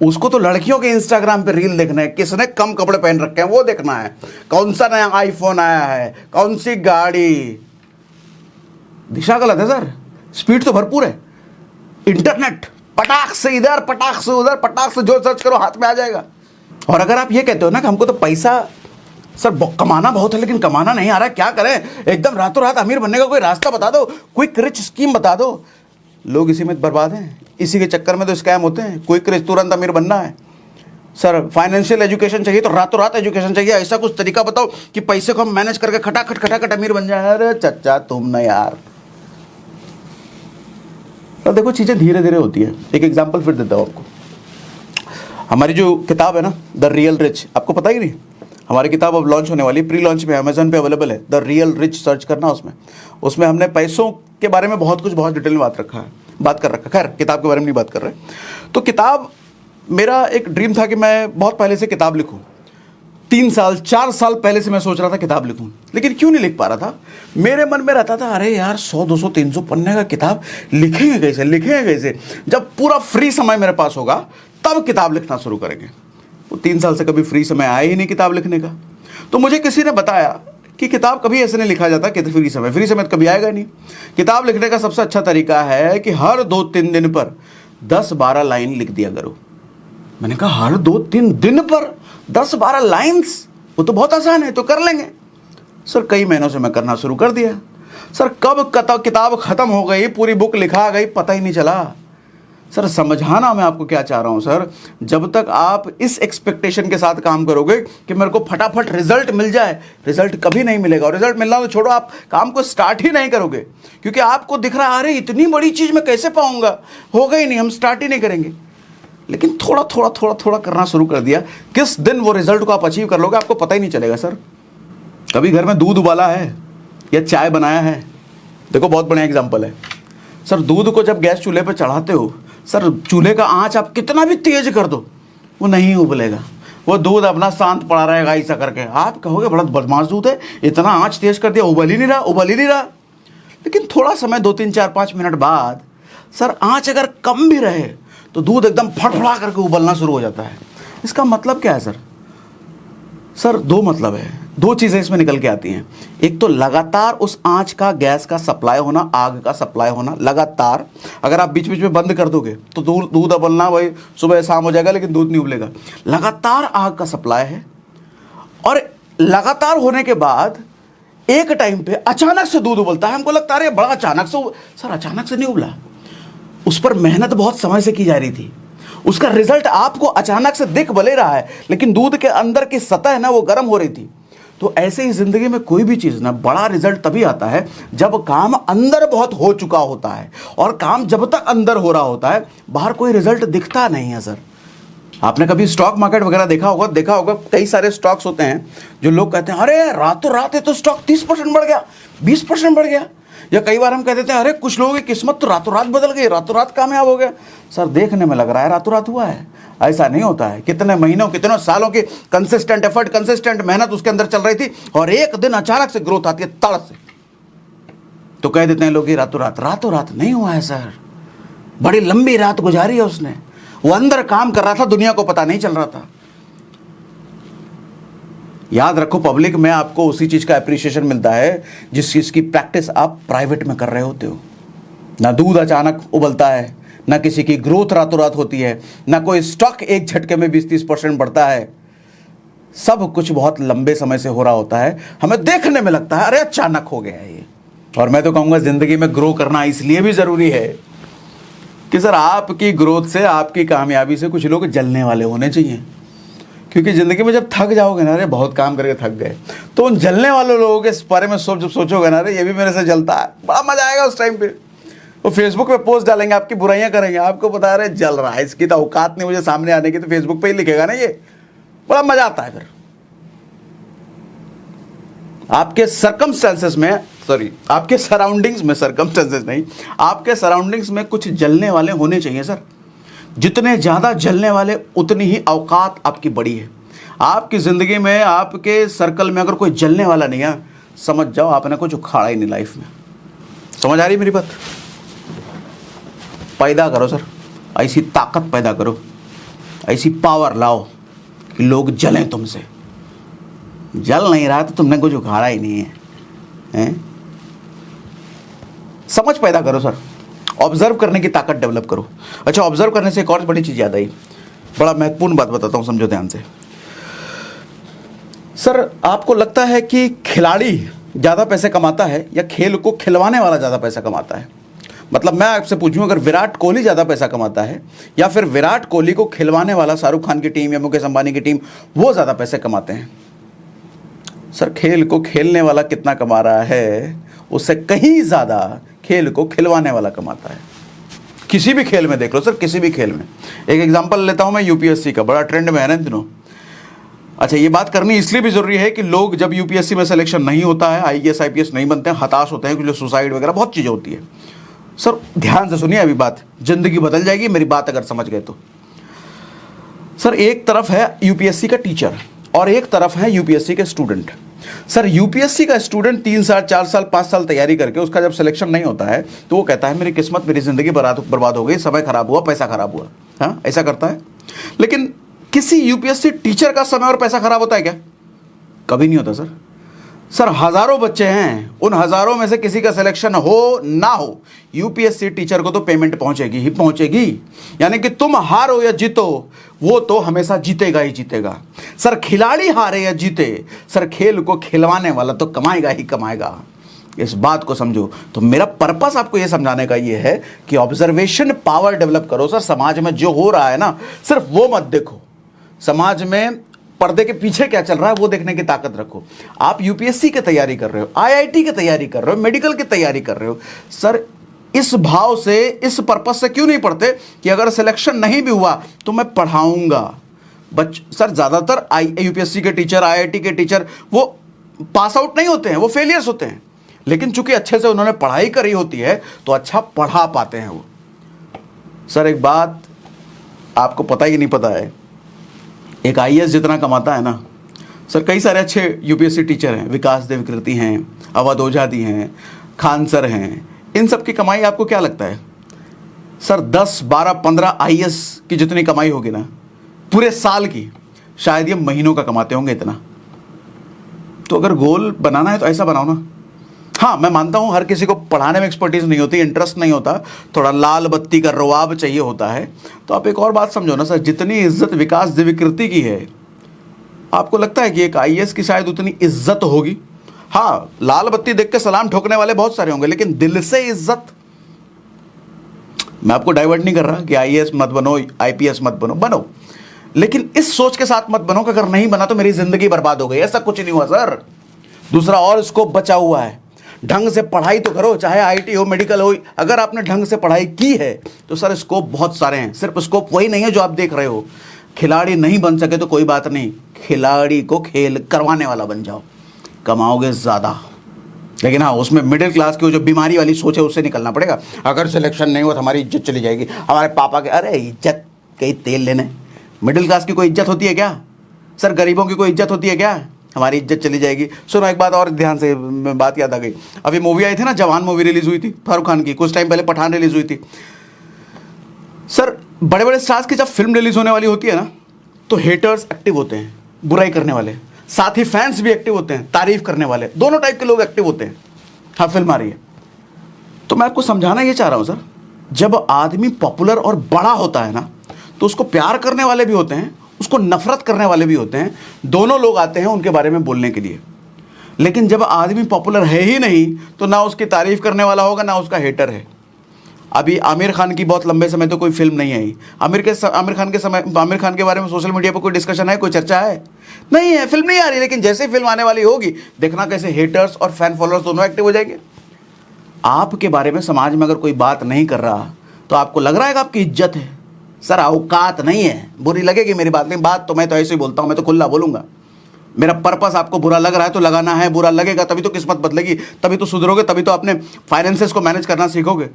उसको तो लड़कियों के इंस्टाग्राम पे रील देखना है, किसने कम कपड़े पहन रखे हैं वो देखना है, कौन सा नया आईफोन आया है, कौन सी गाड़ी। दिशा गलत है सर, स्पीड तो भरपूर है। इंटरनेट पटाख से इधर, पटाख से उधर, पटाख से जो सर्च करो हाथ में आ जाएगा। और अगर आप ये कहते हो ना कि हमको तो पैसा सर कमाना बहुत है लेकिन कमाना नहीं आ रहा, क्या करें, एकदम रातों रात अमीर बनने का कोई रास्ता बता दो, क्विक रिच स्कीम बता दो। लोग इसी में बर्बाद हैं, इसी के चक्कर में तो स्कैम होते हैं। क्विक रिच, तुरंत अमीर बनना है सर, फाइनेंशियल एजुकेशन चाहिए तो रातों रात एजुकेशन चाहिए, ऐसा कुछ तरीका बताओ कि पैसे को हम मैनेज करके खटाखट अमीर बन जाए। अरे चचा तुम ना यार। तो देखो चीजें धीरे धीरे होती है। एक एग्जांपल फिर देता हूं आपको। हमारी जो किताब है ना द रियल रिच, आपको पता ही नहीं, हमारी किताब अब लॉन्च होने वाली, प्री लॉन्च में अमेजन पे अवेलेबल है, द रियल रिच सर्च करना उसमें हमने पैसों के बारे में बहुत डिटेल में बात कर रखा। खैर किताब के बारे में नहीं बात कर रहे। तो किताब, मेरा एक ड्रीम था कि मैं बहुत पहले से किताब लिखूं। 3 साल 4 साल पहले से मैं सोच रहा था किताब लिखूं, लेकिन क्यों नहीं लिख पा रहा था। मेरे मन में रहता था अरे यार 100 200 300 पन्ने का किताब लिखेंगे कैसे। जब पूरा फ्री समय मेरे पास होगा तब किताब लिखना शुरू करेंगे। वो 3 साल से कभी फ्री समय आया ही नहीं किताब लिखने का। तो मुझे किसी ने बताया कि किताब कभी ऐसे नहीं लिखा जाता कि फ्री समय तो कभी आएगा नहीं। किताब लिखने का सबसे अच्छा तरीका है कि हर 2-3 दिन पर 10-12 लाइन लिख दिया करो। मैंने कहा हर 2-3 दिन पर 10-12 लाइन्स, वो तो बहुत आसान है, तो कर लेंगे। सर कई महीनों से मैं करना शुरू कर दिया। सर कब किताब खत्म हो गई, पूरी बुक लिखा गई, पता ही नहीं चला। सर समझाना मैं आपको क्या चाह रहा हूं सर, जब तक आप इस एक्सपेक्टेशन के साथ काम करोगे कि मेरे को फटाफट रिजल्ट मिल जाए, रिजल्ट कभी नहीं मिलेगा। और रिजल्ट मिलना तो छोड़ो, आप काम को स्टार्ट ही नहीं करोगे, क्योंकि आपको दिख रहा है अरे इतनी बड़ी चीज मैं कैसे पाऊंगा, होगा ही नहीं, हम स्टार्ट ही नहीं करेंगे। लेकिन थोड़ा करना शुरू कर दिया, किस दिन वो रिजल्ट को आप अचीव कर लोगे आपको पता ही नहीं चलेगा। सर कभी घर में दूध उबाला है या चाय बनाया है? देखो बहुत बढ़िया एग्जांपल है। सर दूध को जब गैस चूल्हे पर चढ़ाते हो, सर चूल्हे का आंच आप कितना भी तेज कर दो वो नहीं उबलेगा, वो दूध अपना शांत पड़ा रहेगा ऐसा करके। आप कहोगे बड़ा बदमाश दूध है, इतना आंच तेज कर दिया, उबल ही नहीं रहा। लेकिन थोड़ा समय 2-3-4-5 मिनट बाद सर आंच अगर कम भी रहे तो दूध एकदम फड़फड़ा करके उबलना शुरू हो जाता है। इसका मतलब क्या है सर? सर 2 मतलब है, 2 चीज़ें इसमें निकल के आती हैं। एक तो लगातार उस आंच का, गैस का सप्लाई होना, आग का सप्लाई होना लगातार। अगर आप बीच बीच में बंद कर दोगे तो दूध उबलना वही सुबह शाम हो जाएगा, लेकिन दूध नहीं उबलेगा। लगातार आग का सप्लाई है, और लगातार होने के बाद एक टाइम पे अचानक से दूध उबलता है। हमको लगता है बड़ा अचानक से। सर अचानक से नहीं उबला, उस पर मेहनत बहुत समय से की जा रही थी। उसका रिजल्ट आपको अचानक से दिख भले रहा है, लेकिन दूध के अंदर की सतह है ना वो गर्म हो रही थी। तो ऐसे ही जिंदगी में कोई भी चीज ना, बड़ा रिजल्ट तभी आता है जब काम अंदर बहुत हो चुका होता है। और काम जब तक अंदर हो रहा होता है बाहर कोई रिजल्ट दिखता नहीं है। सर आपने कभी स्टॉक मार्केट वगैरह देखा होगा, कई सारे स्टॉक्स होते हैं जो लोग कहते हैं अरे रातों रात है तो स्टॉक 30% बढ़ गया, 20% बढ़ गया। या कई बार हम कह देते हैं अरे कुछ लोगों की किस्मत तो रातों रात बदल गई, रातों रात कामयाब हो गया। सर देखने में लग रहा है रातों रात हुआ है, ऐसा नहीं होता है। कितने महीनों कितनों सालों की कंसिस्टेंट एफर्ट, कंसिस्टेंट मेहनत उसके अंदर चल रही थी, और एक दिन अचानक से ग्रोथ आती है तड़ से, तो कह देते हैं लोग कि रातों रात नहीं हुआ है सर, बड़ी लंबी रात गुजारी है उसने। वो अंदर काम कर रहा था, दुनिया को पता नहीं चल रहा था। याद रखो पब्लिक में आपको उसी चीज का एप्रिसिएशन मिलता है जिस चीज की प्रैक्टिस आप प्राइवेट में कर रहे होते हो। ना दूध अचानक उबलता है, ना किसी की ग्रोथ रातों रात होती है, ना कोई स्टॉक एक झटके में 20-30% बढ़ता है। सब कुछ बहुत लंबे समय से हो रहा होता है, हमें देखने में लगता है अरे अचानक हो गया है ये। और मैं तो कहूंगा जिंदगी में ग्रो करना इसलिए भी जरूरी है कि सर आपकी ग्रोथ से, आपकी कामयाबी से कुछ लोग जलने वाले होने चाहिए। क्योंकि ज़िंदगी में जब थक जाओगे ना, अरे बहुत काम करके थक गए, तो उन जलने वाले लोगों के बारे में जब सोचोगे ना, अरे ये भी मेरे से जलता है, बड़ा मजा आएगा उस टाइम पे। वो फेसबुक पे पोस्ट डालेंगे, आपकी बुराइयां करेंगे, आपको पता है जल रहा है, इसकी तो औकात नहीं मुझे सामने आने की, तो फेसबुक पे ही लिखेगा ना, ये बड़ा मजा आता है। फिर आपके सर्कमस्टेंसेस में, सॉरी आपके सराउंडिंग्स में, सर्कमस्टेंसेस नहीं, आपके सराउंडिंग्स में कुछ जलने वाले होने चाहिए सर। जितने ज़्यादा जलने वाले उतनी ही औकात आपकी बड़ी है। आपकी ज़िंदगी में, आपके सर्कल में अगर कोई जलने वाला नहीं है, समझ जाओ आपने कुछ उखाड़ा ही नहीं लाइफ में। समझ आ रही मेरी बात? पैदा करो सर, ऐसी ताकत पैदा करो, ऐसी पावर लाओ कि लोग जलें तुमसे। जल नहीं रहा तो तुमने कुछ उखाड़ा ही नहीं है? समझ पैदा करो सर, ऑब्जर्व करने की ताकत डेवलप करो। अच्छा, ऑब्जर्व करने से एक और बड़ी चीज याद आई, बड़ा महत्वपूर्ण बात बताता हूं, समझो ध्यान से। सर आपको लगता है कि खिलाड़ी ज्यादा पैसे कमाता है या खेल को खिलवाने वाला ज्यादा पैसा कमाता है? मतलब मैं आपसे पूछूं, अगर विराट कोहली ज्यादा पैसा कमाता है या फिर विराट कोहली को खिलवाने वाला शाहरुख खान की टीम या मुकेश अंबानी की टीम, वो ज्यादा पैसे कमाते हैं? सर खेल को खेलने वाला कितना कमा रहा है उससे कहीं ज्यादा खेल को खिलवाने वाला कमाता है। किसी भी खेल में देख लो सर, किसी भी खेल में। एक एग्जांपल लेता हूं मैं यूपीएससी का, बड़ा ट्रेंड में है ना इन दिनों। अच्छा, ये बात करनी इसलिए भी जरूरी है कि लोग जब यूपीएससी में सिलेक्शन नहीं होता है, आईएएस आईपीएस नहीं बनते हैं, हताश होते हैं, कुछ सुसाइड वगैरह बहुत चीज़ें होती है। सर ध्यान से सुनिए, अभी बात जिंदगी बदल जाएगी मेरी बात अगर समझ गए तो। सर एक तरफ है यूपीएससी का टीचर और एक तरफ है यूपीएससी के स्टूडेंट। सर यूपीएससी का स्टूडेंट 3 साल 4 साल 5 साल तैयारी करके उसका जब सिलेक्शन नहीं होता है तो वो कहता है मेरी किस्मत, मेरी जिंदगी बर्बाद हो गई, समय खराब हुआ, पैसा खराब हुआ। हाँ, ऐसा करता है। लेकिन किसी यूपीएससी टीचर का समय और पैसा खराब होता है क्या? कभी नहीं होता सर। सर हजारों बच्चे हैं, उन हजारों में से किसी का सिलेक्शन हो ना हो, यूपीएससी टीचर को तो पेमेंट पहुंचेगी ही पहुंचेगी। यानी कि तुम हारो या जीतो, वो तो हमेशा जीतेगा ही जीतेगा। सर खिलाड़ी हारे या जीते, सर खेल को खिलवाने वाला तो कमाएगा ही कमाएगा। इस बात को समझो। तो मेरा पर्पस आपको यह समझाने का ये है कि ऑब्जर्वेशन पावर डेवलप करो। सर समाज में जो हो रहा है ना, सिर्फ वो मत देखो, समाज में पर्दे के पीछे क्या चल रहा है वो देखने की ताकत रखो। आप यूपीएससी की तैयारी कर रहे हो, आईआईटी की तैयारी कर रहे हो, मेडिकल की तैयारी कर रहे हो, सर इस भाव से, इस पर्पस से क्यों नहीं पढ़ते कि अगर सिलेक्शन नहीं भी हुआ तो मैं पढ़ाऊंगा। सर ज्यादातर यूपीएससी के टीचर, आईआईटी के टीचर वो पास आउट नहीं होते हैं, वो फेलियर्स होते हैं। लेकिन चूंकि अच्छे से उन्होंने पढ़ाई करी होती है तो अच्छा पढ़ा पाते हैं वो। सर एक बात आपको पता ही नहीं पता है, एक आईएएस जितना कमाता है ना सर, कई सारे अच्छे यूपीएससी टीचर हैं, विकास देवकृति हैं, अवध ओझादी हैं, खान सर हैं, इन सब की कमाई आपको क्या लगता है? सर 10, 12, 15 आईएएस की जितनी कमाई होगी ना पूरे साल की, शायद ये महीनों का कमाते होंगे इतना। तो अगर गोल बनाना है तो ऐसा बनाओ ना। हाँ मैं मानता हूं हर किसी को पढ़ाने में एक्सपर्टीज नहीं होती, इंटरेस्ट नहीं होता, थोड़ा लाल बत्ती का रुआब चाहिए होता है। तो आप एक और बात समझो ना सर, जितनी इज्जत विकास देवकृति की है, आपको लगता है कि एक आईएएस की शायद उतनी इज्जत होगी? हाँ लाल बत्ती देख के सलाम ठोकने वाले बहुत सारे होंगे, लेकिन दिल से इज्जत। मैं आपको डाइवर्ट नहीं कर रहा कि आईएएस मत बनो, आईपीएस मत बनो, बनो, लेकिन इस सोच के साथ मत बनो कि अगर नहीं बना तो मेरी जिंदगी बर्बाद हो गई। ऐसा कुछ नहीं हुआ सर। दूसरा और स्कोप बचा हुआ है। ढंग से पढ़ाई तो करो, चाहे आईटी हो, मेडिकल हो। अगर आपने ढंग से पढ़ाई की है तो सर स्कोप बहुत सारे हैं। सिर्फ स्कोप वही नहीं है जो आप देख रहे हो। खिलाड़ी नहीं बन सके तो कोई बात नहीं, खिलाड़ी को खेल करवाने वाला बन जाओ, कमाओगे ज़्यादा। लेकिन हाँ उसमें मिडिल क्लास की वो जो बीमारी वाली सोच है उससे निकलना पड़ेगा। अगर सिलेक्शन नहीं हुआ तो हमारी इज्जत चली जाएगी, हमारे पापा के, अरे इज्जत कहीं तेल लेने। मिडिल क्लास की कोई इज्जत होती है क्या? सर गरीबों की कोई इज्जत होती है क्या? हमारी इज्जत चली जाएगी। सुनो एक बात और ध्यान से, बात याद आ गई। अभी मूवी आई थी ना, जवान मूवी रिलीज हुई थी फारूक खान की, कुछ टाइम पहले पठान रिलीज हुई थी। सर बड़े बड़े स्टार्स की जब फिल्म रिलीज होने वाली होती है ना तो हेटर्स एक्टिव होते हैं, बुराई करने वाले, साथ ही फैंस भी एक्टिव होते हैं, तारीफ करने वाले, दोनों टाइप के लोग एक्टिव होते हैं। हाँ फिल्म आ रही है तो मैं आपको समझाना ये चाह रहा हूं सर, जब आदमी पॉपुलर और बड़ा होता है ना तो उसको प्यार करने वाले भी होते हैं, उसको नफरत करने वाले भी होते हैं, दोनों लोग आते हैं उनके बारे में बोलने के लिए। लेकिन जब आदमी पॉपुलर है ही नहीं तो ना उसकी तारीफ करने वाला होगा ना उसका हेटर है। अभी आमिर खान की बहुत लंबे समय तो कोई फिल्म नहीं आई। आमिर खान के बारे में सोशल मीडिया पर कोई डिस्कशन है, कोई चर्चा है? नहीं है, फिल्म नहीं आ रही। लेकिन जैसे फिल्म आने वाली होगी देखना कैसे हेटर्स और फैन फॉलोअर्स दोनों एक्टिव हो जाएंगे। आपके बारे में समाज में अगर कोई बात नहीं कर रहा तो आपको लग रहा है कि आपकी इज्जत है? सर औकात नहीं है। बुरी लगेगी मेरी बात, नहीं बात तो मैं तो ऐसे ही बोलता हूं, मैं तो खुला बोलूंगा। मेरा पर्पस आपको बुरा लग रहा है तो लगाना है, बुरा लगेगा तभी तो किस्मत बदलेगी, तभी तो सुधरोगे, तभी तो अपने फाइनेंसेस को मैनेज करना सीखोगे।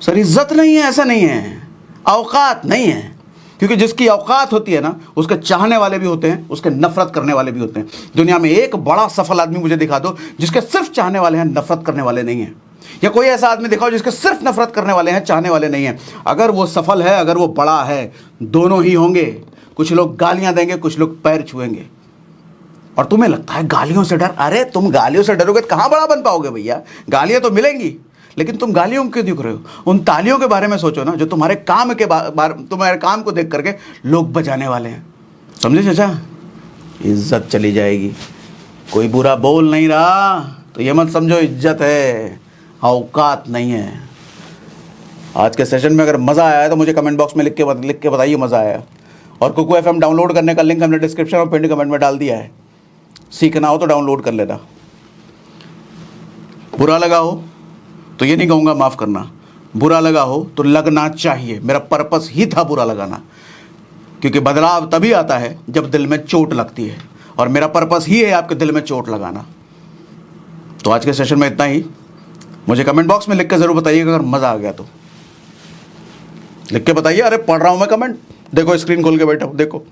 सर इज्जत नहीं है, ऐसा नहीं है, औकात नहीं है। क्योंकि जिसकी औकात होती है ना उसके चाहने वाले भी होते हैं, उसके नफरत करने वाले भी होते हैं। दुनिया में एक बड़ा सफल आदमी मुझे दिखा दो जिसके सिर्फ चाहने वाले हैं, नफरत करने वाले नहीं हैं। या कोई ऐसा आदमी दिखाओ जिसके सिर्फ नफरत करने वाले हैं, चाहने वाले नहीं हैं। अगर वो सफल है, अगर वो बड़ा है, दोनों ही होंगे। कुछ लोग गालियां देंगे, कुछ लोग पैर छुएंगे। और तुम्हें लगता है गालियों से डर? अरे तुम गालियों से डरोगे तो कहां बड़ा बन पाओगे भैया? गालियां तो मिलेंगी, लेकिन तुम गालियों क्यों दिख रहे हो? उन तालियों के बारे में सोचो ना जो तुम्हारे काम के तुम्हारे काम को देख करके लोग बजाने वाले हैं। समझे चाचा? इज्जत चली जाएगी। कोई बुरा बोल नहीं रहा तो ये मत समझो इज्जत है, औकात नहीं है। आज के सेशन में अगर मज़ा आया है तो मुझे कमेंट बॉक्स में लिख के बताइए मज़ा आया। और कुकू एफएम डाउनलोड करने का लिंक हमने डिस्क्रिप्शन और पिन कमेंट में डाल दिया है। सीखना हो तो डाउनलोड कर लेना। बुरा लगा हो तो ये नहीं कहूँगा माफ़ करना, बुरा लगा हो तो लगना चाहिए। मेरा पर्पस ही था बुरा लगाना, क्योंकि बदलाव तभी आता है जब दिल में चोट लगती है, और मेरा पर्पस ही है आपके दिल में चोट लगाना। तो आज के सेशन में इतना ही। मुझे कमेंट बॉक्स में लिख के जरूर बताइएगा अगर मजा आ गया तो। लिख के बताइए। अरे पढ़ रहा हूं मैं कमेंट, देखो स्क्रीन खोल के बैठा हूं, देखो।